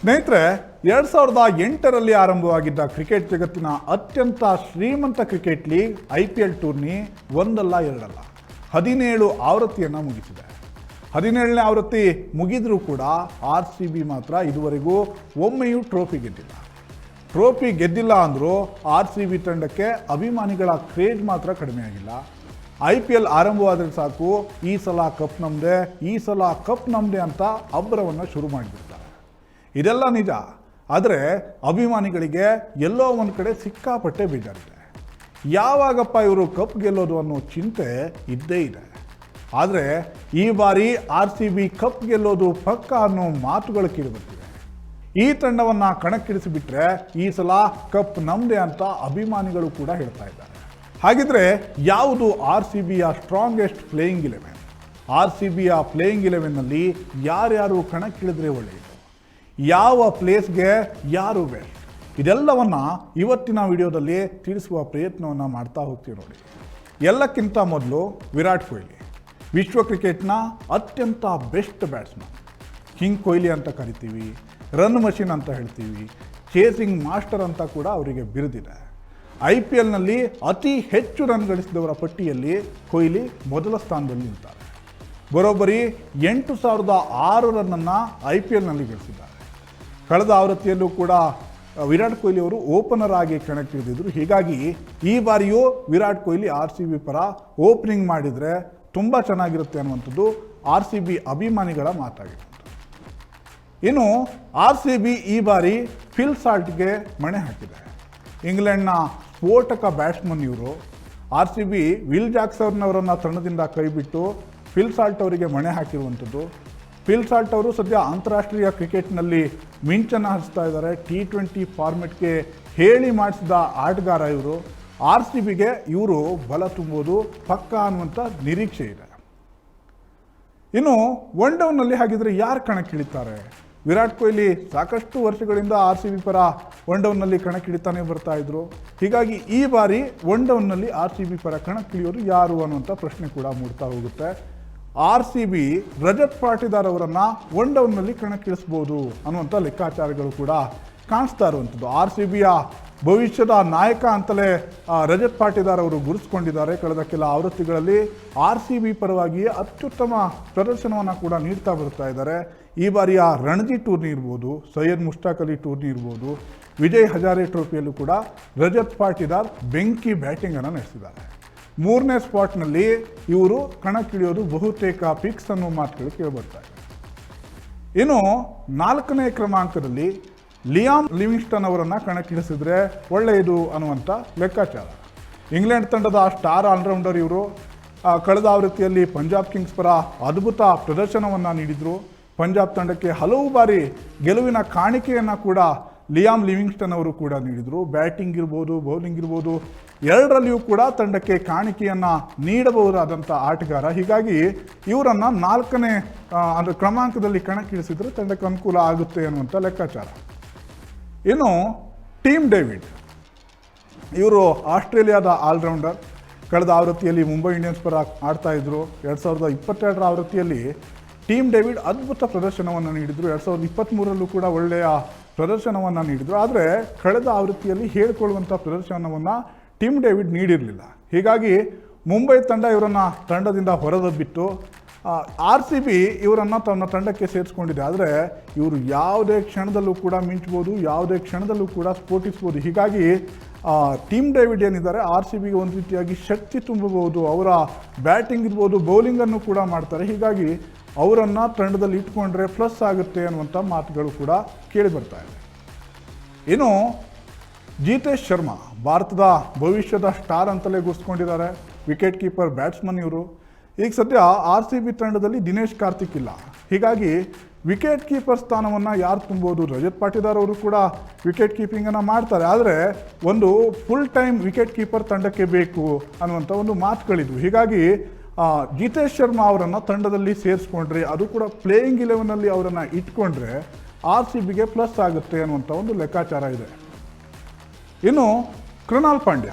ಸ್ನೇಹಿತರೆ, 2008ರಲ್ಲಿ ಆರಂಭವಾಗಿದ್ದ ಕ್ರಿಕೆಟ್ ಜಗತ್ತಿನ ಅತ್ಯಂತ ಶ್ರೀಮಂತ ಕ್ರಿಕೆಟ್ ಲೀಗ್ IPL ಟೂರ್ನಿ ಒಂದಲ್ಲ ಎರಡಲ್ಲ 17 ಆವೃತ್ತಿಯನ್ನು ಮುಗಿಸಿದೆ. 17ನೇ ಆವೃತ್ತಿ ಮುಗಿದರೂ ಕೂಡ RCB ಮಾತ್ರ ಇದುವರೆಗೂ ಒಮ್ಮೆಯೂ ಟ್ರೋಫಿ ಗೆದ್ದಿಲ್ಲ. ಟ್ರೋಫಿ ಗೆದ್ದಿಲ್ಲ ಅಂದರೂ RCB ತಂಡಕ್ಕೆ ಅಭಿಮಾನಿಗಳ ಕ್ರೇಜ್ ಮಾತ್ರ ಕಡಿಮೆಯಾಗಿಲ್ಲ. IPL ಆರಂಭವಾದರೆ ಸಾಕು, ಈ ಸಲ ಕಪ್ ನಮ್ಮದೇ, ಈ ಸಲ ಕಪ್ ನಮ್ಮದೇ ಅಂತ ಅಬ್ಬರವನ್ನು ಶುರು ಮಾಡಿಬಿಡ್ತಾರೆ. ಇದೆಲ್ಲ ನಿಜ, ಆದರೆ ಅಭಿಮಾನಿಗಳಿಗೆ ಎಲ್ಲೋ ಒಂದು ಕಡೆ ಸಿಕ್ಕಾಪಟ್ಟೆ ಬೇಜಾರಿದೆ. ಯಾವಾಗಪ್ಪ ಇವರು ಕಪ್ ಗೆಲ್ಲೋದು ಅನ್ನೋ ಚಿಂತೆ ಇದ್ದೇ ಇದೆ. ಆದರೆ ಈ ಬಾರಿ RCB ಕಪ್ ಗೆಲ್ಲೋದು ಪಕ್ಕ ಅನ್ನೋ ಮಾತುಗಳು ಕೇಳಿಬರ್ತಿವೆ. ಈ ತಂಡವನ್ನು ಕಣಕ್ಕಿಳಿಸಿಬಿಟ್ರೆ ಈ ಸಲ ಕಪ್ ನಮ್ಮದೇ ಅಂತ ಅಭಿಮಾನಿಗಳು ಕೂಡ ಹೇಳ್ತಾ ಇದ್ದಾರೆ. ಹಾಗಿದ್ರೆ ಯಾವುದು RCBಯ ಸ್ಟ್ರಾಂಗೆಸ್ಟ್ ಪ್ಲೇಯಿಂಗ್ 11? RCBಯ ಪ್ಲೇಯಿಂಗ್ 11ನಲ್ಲಿ ಯಾರ್ಯಾರು ಕಣಕ್ಕಿಳಿದ್ರೆ ಒಳ್ಳೆಯದು, ಯಾವ ಪ್ಲೇಸ್ಗೆ ಯಾರು ಬೆಸ್ಟ್, ಇದೆಲ್ಲವನ್ನು ಇವತ್ತಿನ ವಿಡಿಯೋದಲ್ಲಿ ತಿಳಿಸುವ ಪ್ರಯತ್ನವನ್ನು ಮಾಡ್ತಾ ಹೋಗ್ತೀವಿ ನೋಡಿ. ಎಲ್ಲಕ್ಕಿಂತ ಮೊದಲು ವಿರಾಟ್ ಕೊಹ್ಲಿ, ವಿಶ್ವ ಕ್ರಿಕೆಟ್ನ ಅತ್ಯಂತ ಬೆಸ್ಟ್ ಬ್ಯಾಟ್ಸ್ಮನ್. ಕಿಂಗ್ ಕೊಹ್ಲಿ ಅಂತ ಕರಿತೀವಿ, ರನ್ ಮಷಿನ್ ಅಂತ ಹೇಳ್ತೀವಿ, ಚೇಸಿಂಗ್ ಮಾಸ್ಟರ್ ಅಂತ ಕೂಡ ಅವರಿಗೆ ಬಿರುದಿದೆ. IPLನಲ್ಲಿ ಅತಿ ಹೆಚ್ಚು ರನ್ ಗಳಿಸಿದವರ ಪಟ್ಟಿಯಲ್ಲಿ ಕೊಹ್ಲಿ ಮೊದಲ ಸ್ಥಾನದಲ್ಲಿ ನಿಲ್ತಾರೆ. ಬರೋಬ್ಬರಿ 8,006 ರನ್ನನ್ನು IPLನಲ್ಲಿ ಗಳಿಸಿದ್ದಾರೆ. ಕಳೆದ ಆವೃತ್ತಿಯಲ್ಲೂ ಕೂಡ ವಿರಾಟ್ ಕೊಹ್ಲಿ ಅವರು ಓಪನರ್ ಆಗಿ ಕಣಕ್ಕಿಳಿದಿದ್ರು. ಹೀಗಾಗಿ ಈ ಬಾರಿಯೂ ವಿರಾಟ್ ಕೊಹ್ಲಿ RCB ಪರ ಓಪನಿಂಗ್ ಮಾಡಿದರೆ ತುಂಬ ಚೆನ್ನಾಗಿರುತ್ತೆ ಅನ್ನುವಂಥದ್ದು RCB ಅಭಿಮಾನಿಗಳ ಮಾತಾಗಿತ್ತು. ಇನ್ನು RCB ಈ ಬಾರಿ ಫಿಲ್ ಸಾಲ್ಟ್ಗೆ ಮಣೆ ಹಾಕಿದೆ. ಇಂಗ್ಲೆಂಡ್ನ ಸ್ಫೋಟಕ ಬ್ಯಾಟ್ಸ್ಮನ್ ಇವರು. RCB ವಿಲ್ ಜಾಕ್ಸನ್ ಅವರನ್ನು ತಂಡದಿಂದ ಕೈಬಿಟ್ಟು ಫಿಲ್ ಸಾಲ್ಟ್ ಅವರಿಗೆ ಮಣೆ ಹಾಕಿರುವಂಥದ್ದು. ಫಿಲ್ ಸಾಲ್ಟ್ ಅವರು ಸದ್ಯ ಅಂತಾರಾಷ್ಟ್ರೀಯ ಕ್ರಿಕೆಟ್ನಲ್ಲಿ ಮಿಂಚನ್ನು ಹರಿಸ್ತಾ ಇದ್ದಾರೆ. T20 ಫಾರ್ಮೆಟ್ಗೆ ಹೇಳಿ ಮಾಡಿಸಿದ ಆಟಗಾರ ಇವರು. RCBಗೆ ಇವರು ಬಲ ತುಂಬೋದು ಪಕ್ಕ ಅನ್ನುವಂಥ ನಿರೀಕ್ಷೆ ಇದೆ. ಇನ್ನು ಒನ್ ಡೌನ್ನಲ್ಲಿ ಹಾಗಿದ್ರೆ ಯಾರು ಕಣಕ್ಕಿಳಿತಾರೆ? ವಿರಾಟ್ ಕೊಹ್ಲಿ ಸಾಕಷ್ಟು ವರ್ಷಗಳಿಂದ RCB ಪರ ಒನ್ ಡೌನ್ನಲ್ಲಿ ಕಣಕ್ಕಿಳಿತಾನೆ ಬರ್ತಾ ಇದ್ರು. ಹೀಗಾಗಿ ಈ ಬಾರಿ ಒನ್ ಡೌನ್ನಲ್ಲಿ RCB ಪರ ಕಣಕ್ಕಿಳಿಯೋರು ಯಾರು ಅನ್ನುವಂಥ ಪ್ರಶ್ನೆ ಕೂಡ ಮೂಡ್ತಾ ಹೋಗುತ್ತೆ. RCB ರಜತ್ ಪಾಟಿದಾರ್ ಅವರನ್ನು ಒನ್ ಡೌನ್ನಲ್ಲಿ ಕಣಕ್ಕಿಳಿಸ್ಬೋದು ಅನ್ನುವಂಥ ಲೆಕ್ಕಾಚಾರಗಳು ಕೂಡ ಕಾಣಿಸ್ತಾ ಇರುವಂಥದ್ದು. RCBಯ ಭವಿಷ್ಯದ ನಾಯಕ ಅಂತಲೇ ರಜತ್ ಪಾಟಿದಾರ್ ಅವರು ಗುರುತಿಸ್ಕೊಂಡಿದ್ದಾರೆ. ಕಳೆದ ಕೆಲ ಆವೃತ್ತಿಗಳಲ್ಲಿ RCB ಪರವಾಗಿ ಅತ್ಯುತ್ತಮ ಪ್ರದರ್ಶನವನ್ನು ಕೂಡ ನೀಡ್ತಾ ಬರ್ತಾ ಇದ್ದಾರೆ. ಈ ಬಾರಿಯ ರಣಜಿ ಟೂರ್ನಿ ಇರ್ಬೋದು, ಸೈಯದ್ ಮುಷ್ತಾಕ್ ಅಲಿ ಟೂರ್ನಿ ಇರ್ಬೋದು, ವಿಜಯ್ ಹಜಾರೆ ಟ್ರೋಫಿಯಲ್ಲೂ ಕೂಡ ರಜತ್ ಪಾಟಿದಾರ್ ಬೆಂಕಿ ಬ್ಯಾಟಿಂಗನ್ನು ನಡೆಸಿದ್ದಾರೆ. 3ನೇ ಸ್ಪಾಟ್ನಲ್ಲಿ ಇವರು ಕಣಕ್ಕಿಳಿಯೋದು ಬಹುತೇಕ ಫಿಕ್ಸ್ ಅನ್ನೋ ಮಾತುಗಳು ಕೇಳಿಬರ್ತಾ ಇದೆ. ಇನ್ನು 4ನೇ ಕ್ರಮಾಂಕದಲ್ಲಿ ಲಿಯಾಮ್ ಲಿವಿಂಗ್ಸ್ಟನ್ ಅವರನ್ನು ಕಣಕ್ಕಿಳಿಸಿದ್ರೆ ಒಳ್ಳೆಯದು ಅನ್ನುವಂಥ ಲೆಕ್ಕಾಚಾರ. ಇಂಗ್ಲೆಂಡ್ ತಂಡದ ಸ್ಟಾರ್ ಆಲ್ರೌಂಡರ್ ಇವರು. ಕಳೆದ ಆವೃತ್ತಿಯಲ್ಲಿ ಪಂಜಾಬ್ ಕಿಂಗ್ಸ್ ಪರ ಅದ್ಭುತ ಪ್ರದರ್ಶನವನ್ನು ನೀಡಿದರು. ಪಂಜಾಬ್ ತಂಡಕ್ಕೆ ಹಲವು ಬಾರಿ ಗೆಲುವಿನ ಕಾಣಿಕೆಯನ್ನು ಕೂಡ ಲಿಯಾಮ್ ಲಿವಿಂಗ್ಸ್ಟನ್ ಅವರು ಕೂಡ ನೀಡಿದರು. ಬ್ಯಾಟಿಂಗ್ ಇರ್ಬೋದು, ಬೌಲಿಂಗ್ ಇರ್ಬೋದು, ಎರಡರಲ್ಲಿಯೂ ಕೂಡ ತಂಡಕ್ಕೆ ಕಾಣಿಕೆಯನ್ನು ನೀಡಬಹುದಾದಂಥ ಆಟಗಾರ. ಹೀಗಾಗಿ ಇವರನ್ನು 4ನೇ ಅಂದರೆ ಕ್ರಮಾಂಕದಲ್ಲಿ ಕಣಕ್ಕಿಳಿಸಿದರೆ ತಂಡಕ್ಕೆ ಅನುಕೂಲ ಆಗುತ್ತೆ ಅನ್ನುವಂಥ ಲೆಕ್ಕಾಚಾರ. ಇನ್ನು ಟೀಮ್ ಡೇವಿಡ್ ಇವರು ಆಸ್ಟ್ರೇಲಿಯಾದ ಆಲ್ರೌಂಡರ್. ಕಳೆದ ಆವೃತ್ತಿಯಲ್ಲಿ ಮುಂಬೈ ಇಂಡಿಯನ್ಸ್ ಪರ ಆಡ್ತಾ ಇದ್ರು. 2022ರ ಆವೃತ್ತಿಯಲ್ಲಿ ಟೀಮ್ ಡೇವಿಡ್ ಅದ್ಭುತ ಪ್ರದರ್ಶನವನ್ನು ನೀಡಿದರು. 2023ರಲ್ಲೂ ಕೂಡ ಒಳ್ಳೆಯ ಪ್ರದರ್ಶನವನ್ನು ನೀಡಿದರು. ಆದರೆ ಕಳೆದ ಆವೃತ್ತಿಯಲ್ಲಿ ಹೇಳಿಕೊಳ್ಳುವಂಥ ಪ್ರದರ್ಶನವನ್ನು ಟೀಮ್ ಡೇವಿಡ್ ನೀಡಿರಲಿಲ್ಲ. ಹೀಗಾಗಿ ಮುಂಬೈ ತಂಡ ಇವರನ್ನು ತಂಡದಿಂದ ಹೊರದಬ್ಬಿತ್ತು. RCB ಇವರನ್ನು ತನ್ನ ತಂಡಕ್ಕೆ ಸೇರಿಸ್ಕೊಂಡಿದೆ. ಆದರೆ ಇವರು ಯಾವುದೇ ಕ್ಷಣದಲ್ಲೂ ಕೂಡ ಮಿಂಚ್ಬೋದು, ಯಾವುದೇ ಕ್ಷಣದಲ್ಲೂ ಕೂಡ ಸ್ಫೋಟಿಸ್ಬೋದು. ಹೀಗಾಗಿ ಟೀಮ್ ಡೇವಿಡ್ ಏನಿದ್ದಾರೆ RCBಗೆ ಒಂದು ರೀತಿಯಾಗಿ ಶಕ್ತಿ ತುಂಬಬಹುದು. ಅವರ ಬ್ಯಾಟಿಂಗ್ ಇರ್ಬೋದು, ಬೌಲಿಂಗನ್ನು ಕೂಡ ಮಾಡ್ತಾರೆ. ಹೀಗಾಗಿ ಅವರನ್ನು ತಂಡದಲ್ಲಿ ಇಟ್ಕೊಂಡ್ರೆ ಪ್ಲಸ್ ಆಗುತ್ತೆ ಅನ್ನುವಂಥ ಮಾತುಗಳು ಕೂಡ ಕೇಳಿ ಬರ್ತಾ ಇದೆ. ಇನ್ನು ಜಿತೇಶ್ ಶರ್ಮಾ ಭಾರತದ ಭವಿಷ್ಯದ ಸ್ಟಾರ್ ಅಂತಲೇ ಗುರುತಿಸ್ಕೊಂಡಿದ್ದಾರೆ. ವಿಕೆಟ್ ಕೀಪರ್ ಬ್ಯಾಟ್ಸ್ಮನ್ ಇವರು. ಈಗ ಸದ್ಯ RCB ತಂಡದಲ್ಲಿ ದಿನೇಶ್ ಕಾರ್ತಿಕ್ ಇಲ್ಲ. ಹೀಗಾಗಿ ವಿಕೆಟ್ ಕೀಪರ್ ಸ್ಥಾನವನ್ನು ಯಾರು ತುಂಬೋದು? ರಜತ್ ಪಾಟಿದಾರ್ ಅವರು ಕೂಡ ವಿಕೆಟ್ ಕೀಪಿಂಗನ್ನು ಮಾಡ್ತಾರೆ. ಆದರೆ ಒಂದು ಫುಲ್ ಟೈಮ್ ವಿಕೆಟ್ ಕೀಪರ್ ತಂಡಕ್ಕೆ ಬೇಕು ಅನ್ನುವಂಥ ಒಂದು ಮಾತುಗಳಿದ್ವು. ಹೀಗಾಗಿ ಜಿತೇಶ್ ಶರ್ಮಾ ಅವರನ್ನು ತಂಡದಲ್ಲಿ ಸೇರಿಸ್ಕೊಂಡ್ರೆ, ಅದು ಕೂಡ ಪ್ಲೇಯಿಂಗ್ 11ನಲ್ಲಿ ಅವರನ್ನು ಇಟ್ಕೊಂಡ್ರೆ RCBಗೆ ಪ್ಲಸ್ ಆಗುತ್ತೆ ಅನ್ನುವಂಥ ಒಂದು ಲೆಕ್ಕಾಚಾರ ಇದೆ. ಇನ್ನು ಕೃಣಾಲ್ ಪಾಂಡ್ಯ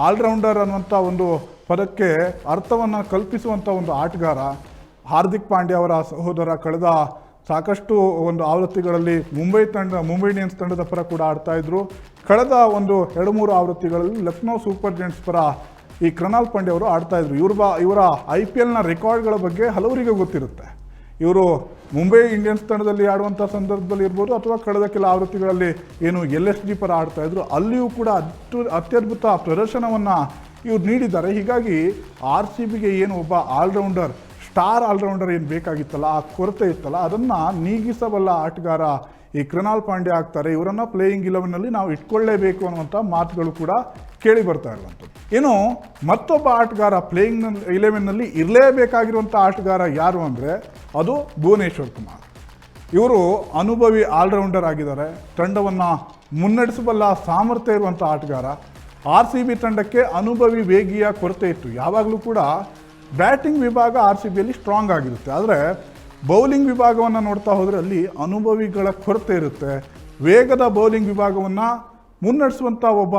ಆಲ್ರೌಂಡರ್ ಅನ್ನುವಂಥ ಒಂದು ಪದಕ್ಕೆ ಅರ್ಥವನ್ನು ಕಲ್ಪಿಸುವಂಥ ಒಂದು ಆಟಗಾರ. ಹಾರ್ದಿಕ್ ಪಾಂಡ್ಯ ಅವರ ಸಹೋದರ. ಕಳೆದ ಸಾಕಷ್ಟು ಒಂದು ಆವೃತ್ತಿಗಳಲ್ಲಿ ಮುಂಬೈ ಇಂಡಿಯನ್ಸ್ ತಂಡದ ಪರ ಕೂಡ ಆಡ್ತಾ ಇದ್ರು. ಕಳೆದ ಒಂದು 2-3 ಆವೃತ್ತಿಗಳಲ್ಲಿ ಲಕ್ನೋ ಸೂಪರ್ ಜೈಂಟ್ಸ್ ಪರ ಈ ಕೃಣಾಲ್ ಪಾಂಡ್ಯ ಅವರು ಆಡ್ತಾ ಇದ್ರು. ಇವರ IPLನ ರೆಕಾರ್ಡ್ಗಳ ಬಗ್ಗೆ ಹಲವರಿಗೆ ಗೊತ್ತಿರುತ್ತೆ. ಇವರು ಮುಂಬೈ ಇಂಡಿಯನ್ಸ್ ತಂಡದಲ್ಲಿ ಆಡುವಂಥ ಸಂದರ್ಭದಲ್ಲಿ ಇರ್ಬೋದು ಅಥವಾ ಕಳೆದ ಕೆಲ ಆವೃತ್ತಿಗಳಲ್ಲಿ ಏನು LSG ಪರ ಆಡ್ತಾ ಇದ್ರು, ಅಲ್ಲಿಯೂ ಕೂಡ ಅತ್ಯದ್ಭುತ ಪ್ರದರ್ಶನವನ್ನು ಇವ್ರು ನೀಡಿದ್ದಾರೆ. ಹೀಗಾಗಿ RCBಗೆ ಏನು ಒಬ್ಬ ಸ್ಟಾರ್ ಆಲ್ರೌಂಡರ್ ಏನು ಬೇಕಾಗಿತ್ತಲ್ಲ, ಆ ಕೊರತೆ ಇತ್ತಲ್ಲ, ಅದನ್ನು ನೀಗಿಸಬಲ್ಲ ಆಟಗಾರ ಈ ಕೃಣಾಲ್ ಪಾಂಡ್ಯ ಆಗ್ತಾರೆ. ಇವರನ್ನು ಪ್ಲೇಯಿಂಗ್ 11ನಲ್ಲಿ ನಾವು ಇಟ್ಕೊಳ್ಳೇಬೇಕು ಅನ್ನುವಂಥ ಮಾತುಗಳು ಕೂಡ ಕೇಳಿ ಬರ್ತಾ ಇರುವಂಥದ್ದು. ಇನ್ನು ಮತ್ತೊಬ್ಬ ಆಟಗಾರ ಪ್ಲೇಯಿಂಗ್ 11ನಲ್ಲಿ ಇರಲೇಬೇಕಾಗಿರುವಂಥ ಆಟಗಾರ ಯಾರು ಅಂದರೆ ಅದು ಭುವನೇಶ್ವರ್ ಕುಮಾರ್. ಇವರು ಅನುಭವಿ ಆಲ್ರೌಂಡರ್ ಆಗಿದ್ದಾರೆ. ತಂಡವನ್ನು ಮುನ್ನಡೆಸಬಲ್ಲ ಸಾಮರ್ಥ್ಯ ಇರುವಂಥ ಆಟಗಾರ. RCB ತಂಡಕ್ಕೆ ಅನುಭವಿ ವೇಗಿಯ ಕೊರತೆ ಇತ್ತು. ಯಾವಾಗಲೂ ಕೂಡ ಬ್ಯಾಟಿಂಗ್ ವಿಭಾಗ RCBಯಲ್ಲಿ ಸ್ಟ್ರಾಂಗ್ ಆಗಿರುತ್ತೆ, ಆದರೆ ಬೌಲಿಂಗ್ ವಿಭಾಗವನ್ನು ನೋಡ್ತಾ ಹೋದರೆ ಅಲ್ಲಿ ಅನುಭವಿಗಳ ಕೊರತೆ ಇರುತ್ತೆ. ವೇಗದ ಬೌಲಿಂಗ್ ವಿಭಾಗವನ್ನು ಮುನ್ನಡೆಸುವಂಥ ಒಬ್ಬ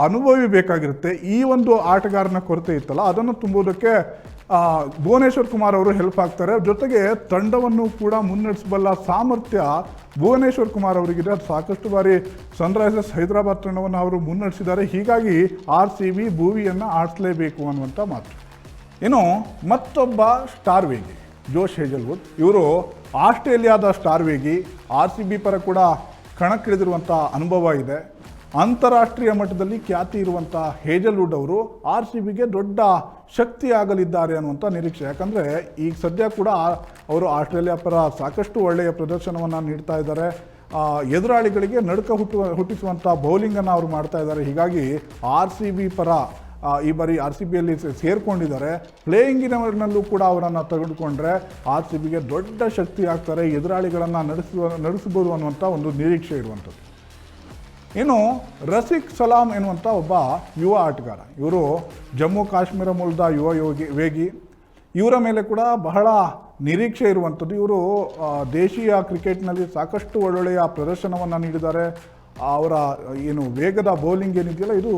ಅನುಭವಿ ಬೇಕಾಗಿರುತ್ತೆ. ಈ ಒಂದು ಆಟಗಾರನ ಕೊರತೆ ಇತ್ತಲ್ಲ, ಅದನ್ನು ತುಂಬುವುದಕ್ಕೆ ಭುವನೇಶ್ವರ್ ಕುಮಾರ್ ಅವರು ಹೆಲ್ಪ್ ಆಗ್ತಾರೆ. ಜೊತೆಗೆ ತಂಡವನ್ನು ಕೂಡ ಮುನ್ನಡೆಸಬಲ್ಲ ಸಾಮರ್ಥ್ಯ ಭುವನೇಶ್ವರ್ ಕುಮಾರ್ ಅವರಿಗಿದೆ. ಸಾಕಷ್ಟು ಬಾರಿ ಸನ್ರೈಸರ್ಸ್ ಹೈದರಾಬಾದ್ ತಂಡವನ್ನು ಅವರು ಮುನ್ನಡೆಸಿದ್ದಾರೆ. ಹೀಗಾಗಿ RCB ಭುವಿಯನ್ನು ಆಡಿಸಲೇಬೇಕು ಅನ್ನುವಂಥ ಮಾತು. ಇನ್ನು ಮತ್ತೊಬ್ಬ ಸ್ಟಾರ್ ವೇಗಿ ಜೋಶ್ ಹೇಜಲ್ವುಡ್. ಇವರು ಆಸ್ಟ್ರೇಲಿಯಾದ ಸ್ಟಾರ್ ವೇಗಿ. RCB ಪರ ಕೂಡ ಕಣಕ್ಕಿಳಿದಿರುವಂಥ ಅನುಭವ ಇದೆ. ಅಂತಾರಾಷ್ಟ್ರೀಯ ಮಟ್ಟದಲ್ಲಿ ಖ್ಯಾತಿ ಇರುವಂಥ ಹೇಜಲ್ವುಡ್ ಅವರು RCBಗೆ ದೊಡ್ಡ ಶಕ್ತಿ ಆಗಲಿದ್ದಾರೆ ಅನ್ನುವಂಥ ನಿರೀಕ್ಷೆ. ಯಾಕಂದರೆ ಈಗ ಸದ್ಯ ಕೂಡ ಅವರು ಆಸ್ಟ್ರೇಲಿಯಾ ಪರ ಸಾಕಷ್ಟು ಒಳ್ಳೆಯ ಪ್ರದರ್ಶನವನ್ನು ನೀಡ್ತಾ ಇದ್ದಾರೆ. ಎದುರಾಳಿಗಳಿಗೆ ನಡುಕ ಹುಟ್ಟಿಸುವಂಥ ಬೌಲಿಂಗನ್ನು ಅವರು ಮಾಡ್ತಾ ಇದ್ದಾರೆ. ಹೀಗಾಗಿ RCB ಪರ ಈ ಬಾರಿ RCBಯಲ್ಲಿ ಸೇರಿಕೊಂಡಿದ್ದಾರೆ. ಪ್ಲೇಯಿಂಗ್ 11ನಲ್ಲೂ ಕೂಡ ಅವರನ್ನು ತೆಗೆದುಕೊಂಡ್ರೆ RCBಗೆ ದೊಡ್ಡ ಶಕ್ತಿ ಆಗ್ತಾರೆ, ಎದುರಾಳಿಗಳನ್ನು ನಡೆಸಬಹುದು ಅನ್ನುವಂಥ ಒಂದು ನಿರೀಕ್ಷೆ ಇರುವಂಥದ್ದು. ಇನ್ನು ರಸಿಕ್ ಸಲಾಮ್ ಎನ್ನುವಂಥ ಒಬ್ಬ ಯುವ ಆಟಗಾರ. ಇವರು ಜಮ್ಮು ಕಾಶ್ಮೀರ ಮೂಲದ ವೇಗಿ. ಇವರ ಮೇಲೆ ಕೂಡ ಬಹಳ ನಿರೀಕ್ಷೆ ಇರುವಂಥದ್ದು. ಇವರು ದೇಶೀಯ ಕ್ರಿಕೆಟ್ನಲ್ಲಿ ಸಾಕಷ್ಟು ಒಳ್ಳೊಳ್ಳೆಯ ಪ್ರದರ್ಶನವನ್ನು ನೀಡಿದ್ದಾರೆ. ಅವರ ಏನು ವೇಗದ ಬೌಲಿಂಗ್ ಏನಿದೆಯಲ್ಲ, ಇದು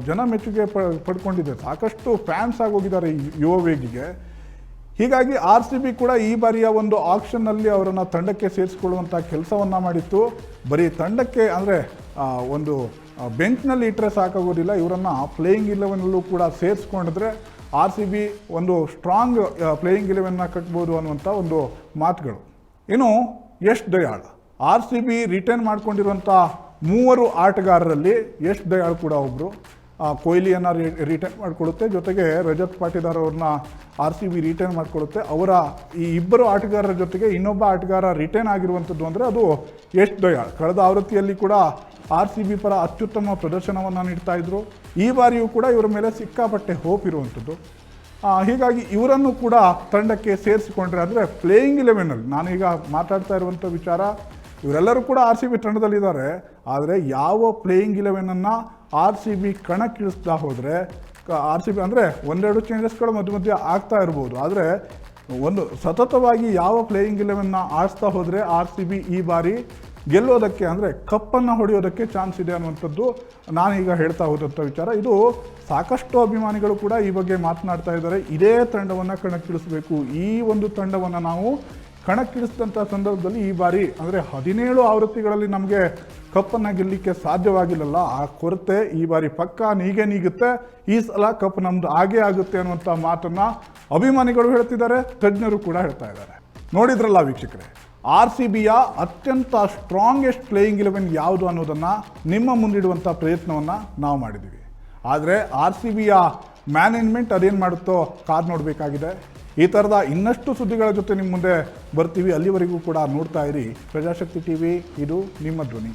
ಜನ ಮೆಚ್ಚುಗೆ ಪಡ್ಕೊಂಡಿದೆ. ಸಾಕಷ್ಟು ಫ್ಯಾನ್ಸ್ ಆಗೋಗಿದ್ದಾರೆ ಈ ಯುವ ವೇಗಿಗೆ. ಹೀಗಾಗಿ RCB ಕೂಡ ಈ ಬಾರಿಯ ಒಂದು ಆಕ್ಷನ್ನಲ್ಲಿ ಅವರನ್ನು ತಂಡಕ್ಕೆ ಸೇರಿಸಿಕೊಳ್ಳುವಂಥ ಕೆಲಸವನ್ನು ಮಾಡಿತ್ತು. ಬರೀ ತಂಡಕ್ಕೆ ಅಂದರೆ ಒಂದು ಬೆಂಚ್ನಲ್ಲಿ ಇಟ್ಟರೆ ಸಾಕಾಗೋದಿಲ್ಲ, ಇವರನ್ನು ಪ್ಲೇಯಿಂಗ್ 11ನಲ್ಲೂ ಕೂಡ ಸೇರಿಸ್ಕೊಂಡಿದ್ರೆ RCB ಒಂದು ಸ್ಟ್ರಾಂಗ್ ಪ್ಲೇಯಿಂಗ್ 11ನ ಕಟ್ಬೋದು ಅನ್ನುವಂಥ ಒಂದು ಮಾತುಗಳು. ಇನ್ನು ಯಶ್ ದಯಾಳ್, RCB ರಿಟೈನ್ ಮಾಡ್ಕೊಂಡಿರುವಂಥ 3 ಆಟಗಾರರಲ್ಲಿ ಯಶ್ ದಯಾಳ್ ಕೂಡ ಒಬ್ಬರು. ಕೊಹ್ಲಿಯನ್ನು ರಿಟೈನ್ ಮಾಡಿಕೊಳ್ಳುತ್ತೆ, ಜೊತೆಗೆ ರಜತ್ ಪಾಟಿದಾರ್ ಅವ್ರನ್ನ RCB ರಿಟೈನ್ ಮಾಡಿಕೊಳ್ಳುತ್ತೆ. ಅವರ ಈ ಇಬ್ಬರು ಆಟಗಾರರ ಜೊತೆಗೆ ಇನ್ನೊಬ್ಬ ಆಟಗಾರ ರಿಟೈನ್ ಆಗಿರುವಂಥದ್ದು ಅಂದರೆ ಅದು ಯಶ್ ದಯಾಳ್. ಕಳೆದ ಆವೃತ್ತಿಯಲ್ಲಿ ಕೂಡ RCB ಪರ ಅತ್ಯುತ್ತಮ ಪ್ರದರ್ಶನವನ್ನು ನೀಡ್ತಾ ಇದ್ರು. ಈ ಬಾರಿಯೂ ಕೂಡ ಇವರ ಮೇಲೆ ಸಿಕ್ಕಾಪಟ್ಟೆ ಹೋಪ್ ಇರುವಂಥದ್ದು. ಹೀಗಾಗಿ ಇವರನ್ನು ಕೂಡ ತಂಡಕ್ಕೆ ಸೇರಿಸಿಕೊಂಡ್ರೆ, ಅಂದರೆ ಪ್ಲೇಯಿಂಗ್ 11ನಲ್ಲಿ ನಾನೀಗ ಮಾತಾಡ್ತಾ ಇರುವಂಥ ವಿಚಾರ, ಇವರೆಲ್ಲರೂ ಕೂಡ RCB ತಂಡದಲ್ಲಿದ್ದಾರೆ. ಆದರೆ ಯಾವ ಪ್ಲೇಯಿಂಗ್ 11ಅನ್ನು RCB ಕಣಕ್ಕಿಳಿಸ್ತಾ ಹೋದರೆ RCB ಅಂದರೆ ಒಂದೆರಡು ಚೇಂಜಸ್ಗಳು ಮಧ್ಯೆ ಆಗ್ತಾ ಇರ್ಬೋದು, ಆದರೆ ಒಂದು ಸತತವಾಗಿ ಯಾವ ಪ್ಲೇಯಿಂಗ್ 11ನ ಆಡಿಸ್ತಾ ಹೋದರೆ RCB ಈ ಬಾರಿ ಗೆಲ್ಲೋದಕ್ಕೆ, ಅಂದರೆ ಕಪ್ಪನ್ನು ಹೊಡೆಯೋದಕ್ಕೆ ಚಾನ್ಸ್ ಇದೆ ಅನ್ನುವಂಥದ್ದು ನಾನೀಗ ಹೇಳ್ತಾ ಹೋದಂಥ ವಿಚಾರ. ಇದು ಸಾಕಷ್ಟು ಅಭಿಮಾನಿಗಳು ಕೂಡ ಈ ಬಗ್ಗೆ ಮಾತನಾಡ್ತಾ ಇದ್ದಾರೆ. ಇದೇ ತಂಡವನ್ನು ಕಣಕ್ಕಿಳಿಸಬೇಕು, ಈ ಒಂದು ತಂಡವನ್ನು ನಾವು ಕಣಕ್ಕಿಳಿಸಿದಂಥ ಸಂದರ್ಭದಲ್ಲಿ ಈ ಬಾರಿ ಅಂದರೆ 17 ಆವೃತ್ತಿಗಳಲ್ಲಿ ನಮಗೆ ಕಪ್ಪನ್ನು ಗೆಲ್ಲಲಿಕ್ಕೆ ಸಾಧ್ಯವಾಗಿಲ್ಲಲ್ಲ, ಆ ಕೊರತೆ ಈ ಬಾರಿ ಪಕ್ಕಾ ನೀಗುತ್ತೆ. ಈ ಸಲ ಕಪ್ ನಮ್ಮದು ಆಗೇ ಆಗುತ್ತೆ ಅನ್ನುವಂಥ ಮಾತನ್ನು ಅಭಿಮಾನಿಗಳು ಹೇಳ್ತಿದ್ದಾರೆ, ತಜ್ಞರು ಕೂಡ ಹೇಳ್ತಾ ಇದ್ದಾರೆ. ನೋಡಿದ್ರಲ್ಲ ವೀಕ್ಷಕರೇ, RCBಯ ಅತ್ಯಂತ ಸ್ಟ್ರಾಂಗೆಸ್ಟ್ ಪ್ಲೇಯಿಂಗ್ 11 ಯಾವುದು ಅನ್ನೋದನ್ನು ನಿಮ್ಮ ಮುಂದಿಡುವಂಥ ಪ್ರಯತ್ನವನ್ನು ನಾವು ಮಾಡಿದ್ದೀವಿ. ಆದರೆ RCBಯ ಮ್ಯಾನೇಜ್ಮೆಂಟ್ ಅದೇನು ಮಾಡುತ್ತೋ ಕಾದು ನೋಡಬೇಕಾಗಿದೆ. ಈ ಥರದ ಇನ್ನಷ್ಟು ಸುದ್ದಿಗಳ ಜೊತೆ ನಿಮ್ಮ ಮುಂದೆ ಬರ್ತೀವಿ. ಅಲ್ಲಿವರೆಗೂ ಕೂಡ ನೋಡ್ತಾ ಇರಿ ಪ್ರಜಾಶಕ್ತಿ TV, ಇದು ನಿಮ್ಮ ಧ್ವನಿ.